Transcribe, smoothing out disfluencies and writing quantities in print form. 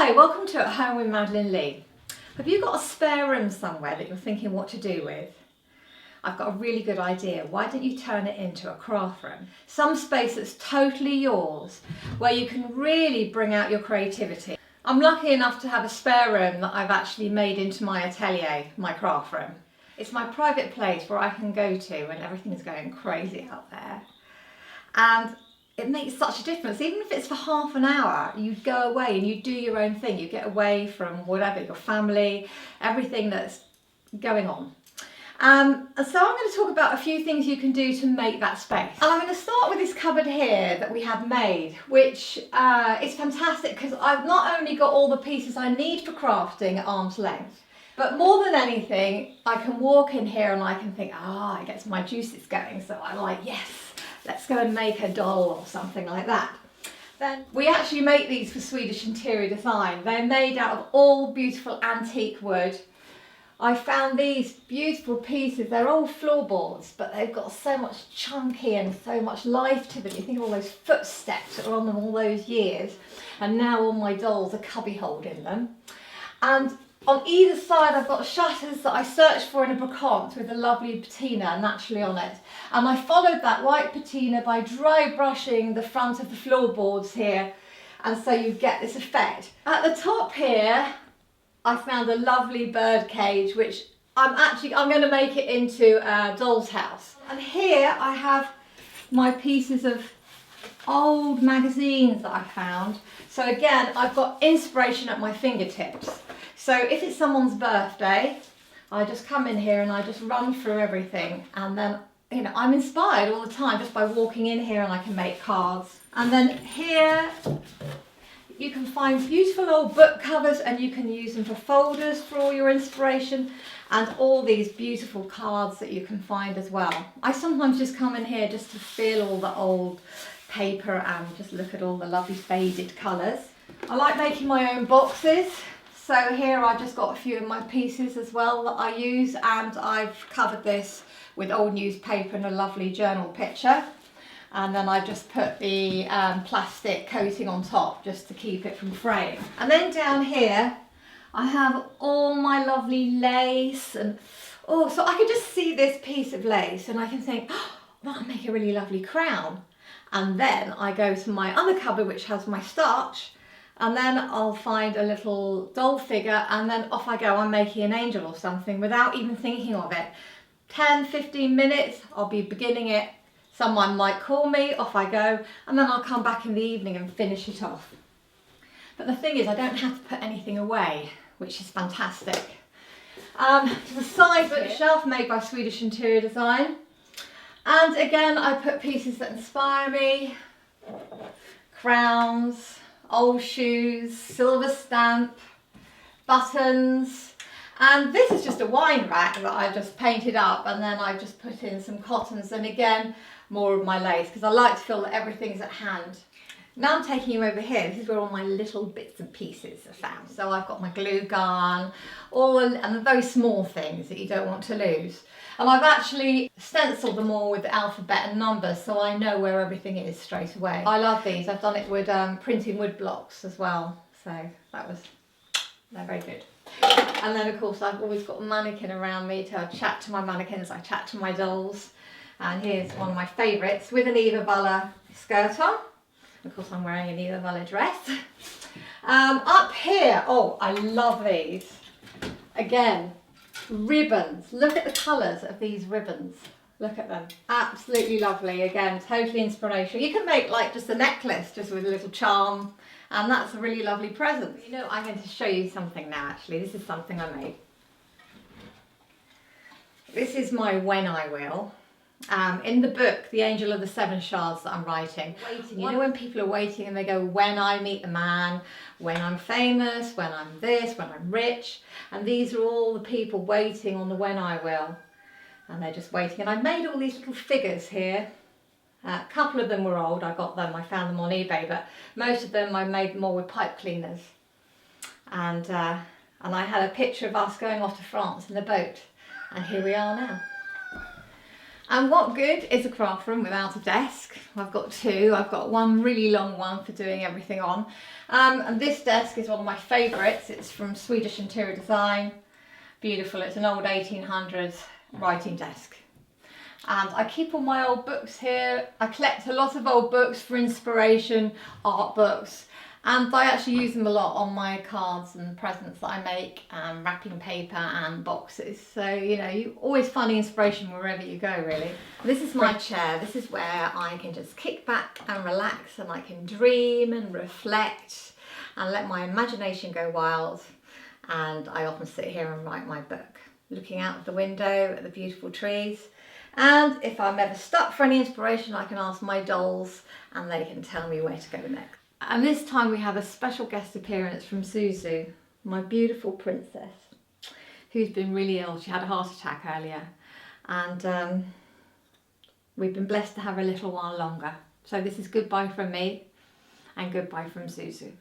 Hi, welcome to At Home with Madeleine Lee. Have you got a spare room somewhere that you're thinking what to do with? I've got a really good idea. Why don't you turn it into a craft room? Some space that's totally yours, where you can really bring out your creativity. I'm lucky enough to have a spare room that I've actually made into my atelier, my craft room. It's my private place where I can go to when everything's going crazy out there. And it makes such a difference. Even if it's for half an hour, you go away and you do your own thing. You get away from whatever, your family, everything that's going on. So I'm going to talk about a few things you can do to make that space. And I'm going to start with this cupboard here that we had made, which is fantastic because I've not only got all the pieces I need for crafting at arm's length, but more than anything, I can walk in here and I can think, it gets my juices going. So I'm like, yes, let's go and make a doll or something like that. Then we actually make these for Swedish interior design. They're made out of all beautiful antique wood. I found these beautiful pieces. They're all floorboards, but they've got so much chunky and so much life to them. You think of all those footsteps that were on them all those years, and now all my dolls are cubby holed in them. And on either side I've got shutters that I searched for in a brocante with a lovely patina naturally on it. And I followed that white patina by dry brushing the front of the floorboards here, and so you get this effect. At the top here I found a lovely bird cage which I'm going to make it into a doll's house. And here I have my pieces of old magazines that I found. So again, I've got inspiration at my fingertips. So if it's someone's birthday, I just come in here and I just run through everything, and then I'm inspired all the time just by walking in here, and I can make cards. And then here you can find beautiful old book covers, and you can use them for folders for all your inspiration, and all these beautiful cards that you can find as well. I sometimes just come in here just to feel all the old paper and just look at all the lovely faded colours. I like making my own boxes. So here I've just got a few of my pieces as well that I use, and I've covered this with old newspaper and a lovely journal picture. And then I've just put the plastic coating on top just to keep it from fraying. And then down here I have all my lovely lace, and so I can just see this piece of lace and I can think, that'll make a really lovely crown. And then I go to my other cupboard which has my starch, and then I'll find a little doll figure, and then off I go. I'm making an angel or something without even thinking of it. 10-15 minutes, I'll be beginning it. Someone might call me, off I go, and then I'll come back in the evening and finish it off. But the thing is, I don't have to put anything away, which is fantastic. To the side bookshelf made by Swedish Interior Design. And again, I put pieces that inspire me, crowns, old shoes, silver stamp, buttons, and this is just a wine rack that I've just painted up, and then I've just put in some cottons, and again more of my lace, because I like to feel that everything's at hand. Now I'm taking you over here. This is where all my little bits and pieces are found. So I've got my glue gun, and the very small things that you don't want to lose. And I've actually stenciled them all with the alphabet and numbers, so I know where everything is straight away. I love these. I've done it with printing wood blocks as well, so they're very good. And then of course I've always got a mannequin around me to chat to my mannequins. I chat to my dolls. And here's one of my favourites with an Eva Balla skirt on. Of course I'm wearing an Eva Balla dress. Up here, I love these. Again, ribbons. Look at the colours of these ribbons. Look at them. Absolutely lovely. Again, totally inspirational. You can make like just a necklace just with a little charm, and that's a really lovely present. I'm going to show you something now actually. This is something I made. This is my When I Will. In the book, The Angel of the Seven Shards that I'm writing. When people are waiting and they go, when I meet the man, when I'm famous, when I'm this, when I'm rich. And these are all the people waiting on the when I will. And they're just waiting. And I made all these little figures here. A couple of them were old. I found them on eBay, but most of them I made more with pipe cleaners. And I had a picture of us going off to France in the boat. And here we are now. And what good is a craft room without a desk? I've got two. I've got one really long one for doing everything on. And this desk is one of my favourites. It's from Swedish Interior Design. Beautiful. It's an old 1800s writing desk. And I keep all my old books here. I collect a lot of old books for inspiration, art books. And I actually use them a lot on my cards and presents that I make, wrapping paper and boxes. So, you know, you always find inspiration wherever you go, really. This is my chair. This is where I can just kick back and relax, and I can dream and reflect and let my imagination go wild. And I often sit here and write my book, looking out the window at the beautiful trees. And if I'm ever stuck for any inspiration, I can ask my dolls and they can tell me where to go next. And this time we have a special guest appearance from Suzu, my beautiful princess, who's been really ill. She had a heart attack earlier, and we've been blessed to have her a little while longer. So this is goodbye from me and goodbye from Suzu.